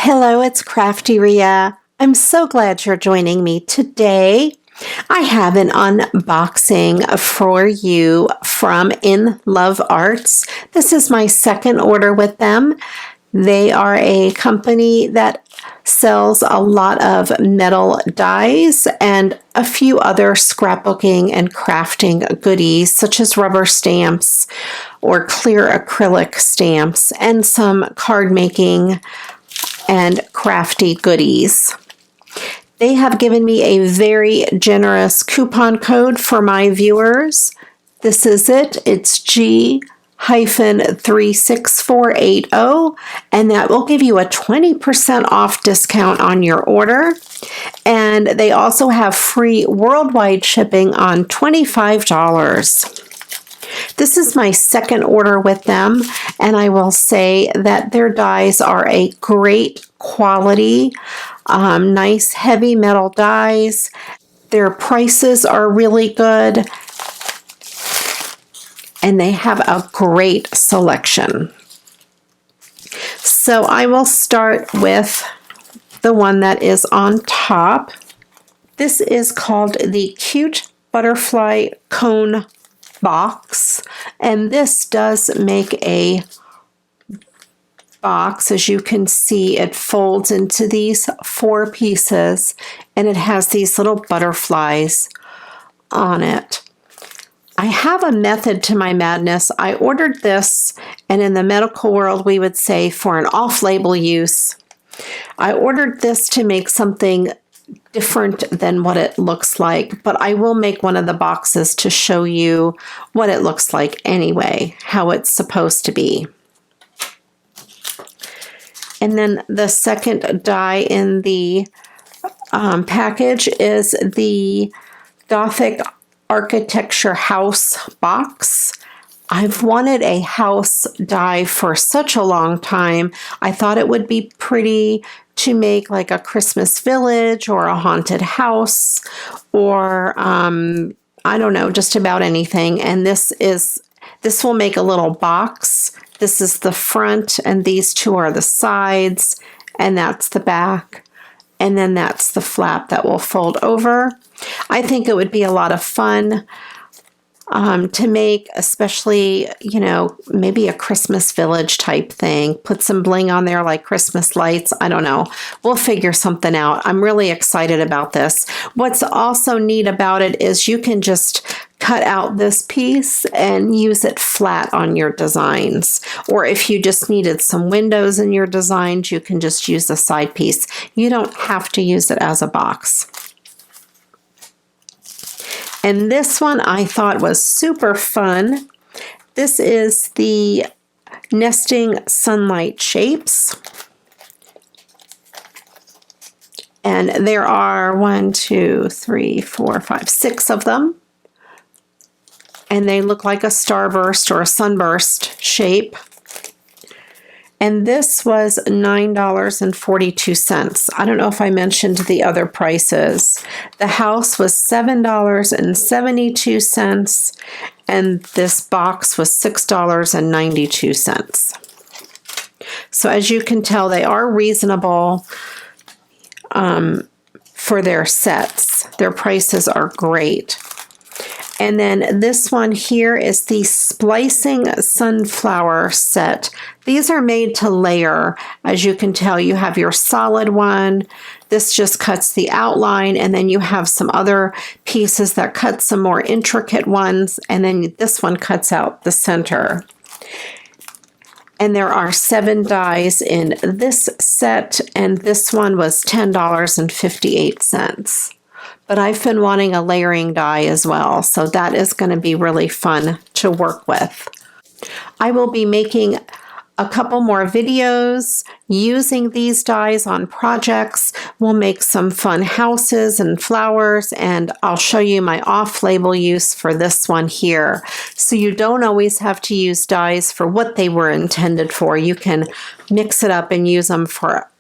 Hello, it's Crafty Ria. I'm so glad you're joining me today. I have an unboxing for you from In Love Arts. This is my second order with them. They are a company that sells a lot of metal dies and a few other scrapbooking and crafting goodies, such as rubber stamps or clear acrylic stamps and some card making and crafty goodies. They have given me a very generous coupon code for my viewers. This is it. It's G-36480, and that will give you a 20% off discount on your order. And they also have free worldwide shipping on $25. This is my second order with them, and I will say that their dies are a great quality, nice heavy metal dies. Their prices are really good, and they have a great selection. So I will start with the one that is on top. This is called the Cute Butterfly Cone Box, and this does make a box. As you can see, it folds into these 4 pieces, and it has these little butterflies on it. I have a method to my madness. I ordered this, and in the medical world we would say for an off-label use. I ordered this to make something different than what it looks like, but I will make one of the boxes to show you what it looks like anyway, how it's supposed to be. And then the second die in the package is the Gothic Architecture House box. I've wanted a house die for such a long time. I thought it would be pretty to make like a Christmas village or a haunted house or I don't know, just about anything. And this will make a little box. This is the front, and these 2 are the sides, and that's the back, and then that's the flap that will fold over. I think it would be a lot of fun to make, especially, you know, maybe a Christmas village type thing. Put some bling on there like Christmas lights. I don't know. We'll figure something out. I'm really excited about this. What's also neat about it is you can just cut out this piece and use it flat on your designs. Or if you just needed some windows in your designs, you can just use the side piece. You don't have to use it as a box. And this one I thought was super fun. This is the Nesting Sunlight Shapes. And there are 6 of them. And they look like a starburst or a sunburst shape. And this was $9.42. I don't know if I mentioned the other prices. The house was $7.72, and this box was $6.92. So as you can tell, they are reasonable for their sets. Their prices are great. And then this one here is the Splicing Sunflower Set. These are made to layer. As you can tell, you have your solid one. This just cuts the outline, and then you have some other pieces that cut some more intricate ones, and then this one cuts out the center. And there are 7 dies in this set, and this one was $10.58. But I've been wanting a layering die as well, so that is going to be really fun to work with. I will be making a couple more videos using these dies on projects. We'll make some fun houses and flowers, and I'll show you my off-label use for this one here. So you don't always have to use dies for what they were intended for. You can mix it up and use them for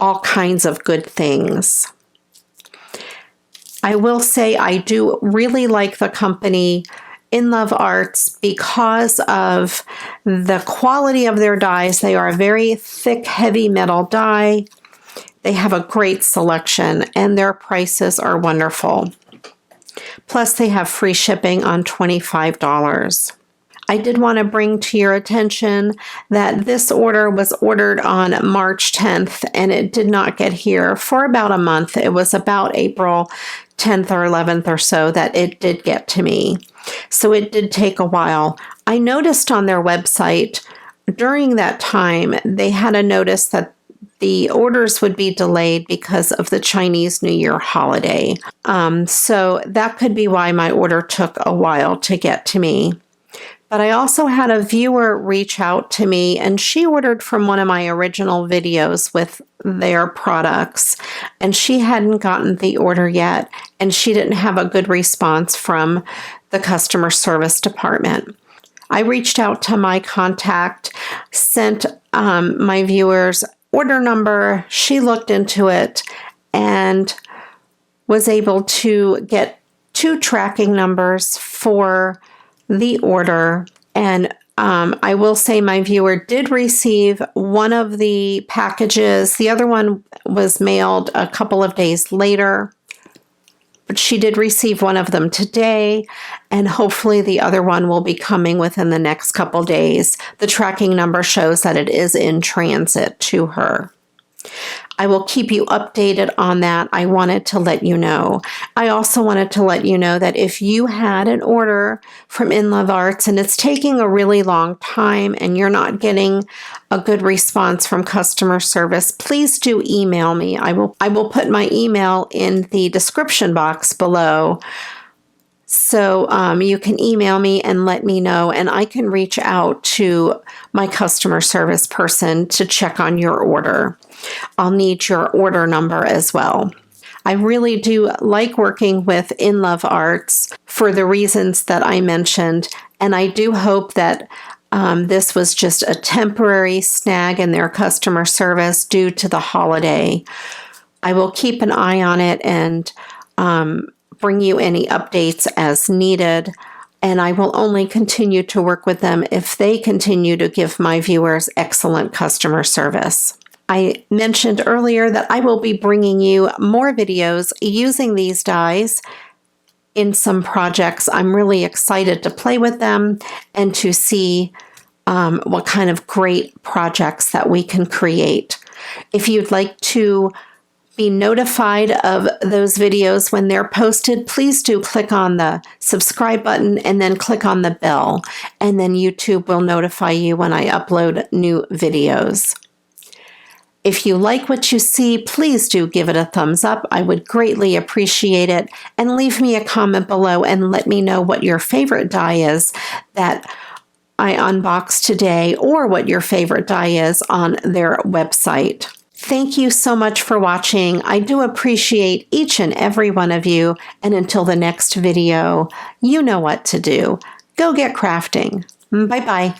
all kinds of good things. I will say I do really like the company In Love Arts because of the quality of their dies. They are a very thick, heavy metal die. They have a great selection and their prices are wonderful. Plus, they have free shipping on $25. I did want to bring to your attention that this order was ordered on March 10th and it did not get here for about a month. It was about April 10th or 11th or so that it did get to me. So it did take a while. I noticed on their website during that time, they had a notice that the orders would be delayed because of the Chinese New Year holiday. So that could be why my order took a while to get to me. But I also had a viewer reach out to me and she ordered from one of my original videos with their products and she hadn't gotten the order yet and she didn't have a good response from the customer service department. I reached out to my contact, sent my viewer's order number. She looked into it and was able to get 2 tracking numbers for the order. And I will say my viewer did receive one of the packages. The other one was mailed a couple of days later, but she did receive one of them today, and hopefully the other one will be coming within the next couple days. The tracking number shows that it is in transit to her. I will keep you updated on that. I wanted to let you know. I also wanted to let you know that if you had an order from In Love Arts and it's taking a really long time and you're not getting a good response from customer service, please do email me. I will put my email in the description box below. So you can email me and let me know, and I can reach out to my customer service person to check on your order. I'll need your order number as well. I really do like working with In Love Arts for the reasons that I mentioned, and I do hope that this was just a temporary snag in their customer service due to the holiday. I will keep an eye on it and bring you any updates as needed, and I will only continue to work with them if they continue to give my viewers excellent customer service. I mentioned earlier that I will be bringing you more videos using these dies in some projects. I'm really excited to play with them and to see what kind of great projects that we can create. If you'd like to be notified of those videos when they're posted, please do click on the subscribe button and then click on the bell, and then YouTube will notify you when I upload new videos. If you like what you see, please do give it a thumbs up. I would greatly appreciate it, and leave me a comment below and let me know what your favorite die is that I unboxed today, or what your favorite die is on their website. Thank you so much for watching. I do appreciate each and every one of you. And until the next video, you know what to do. Go get crafting. Bye-bye.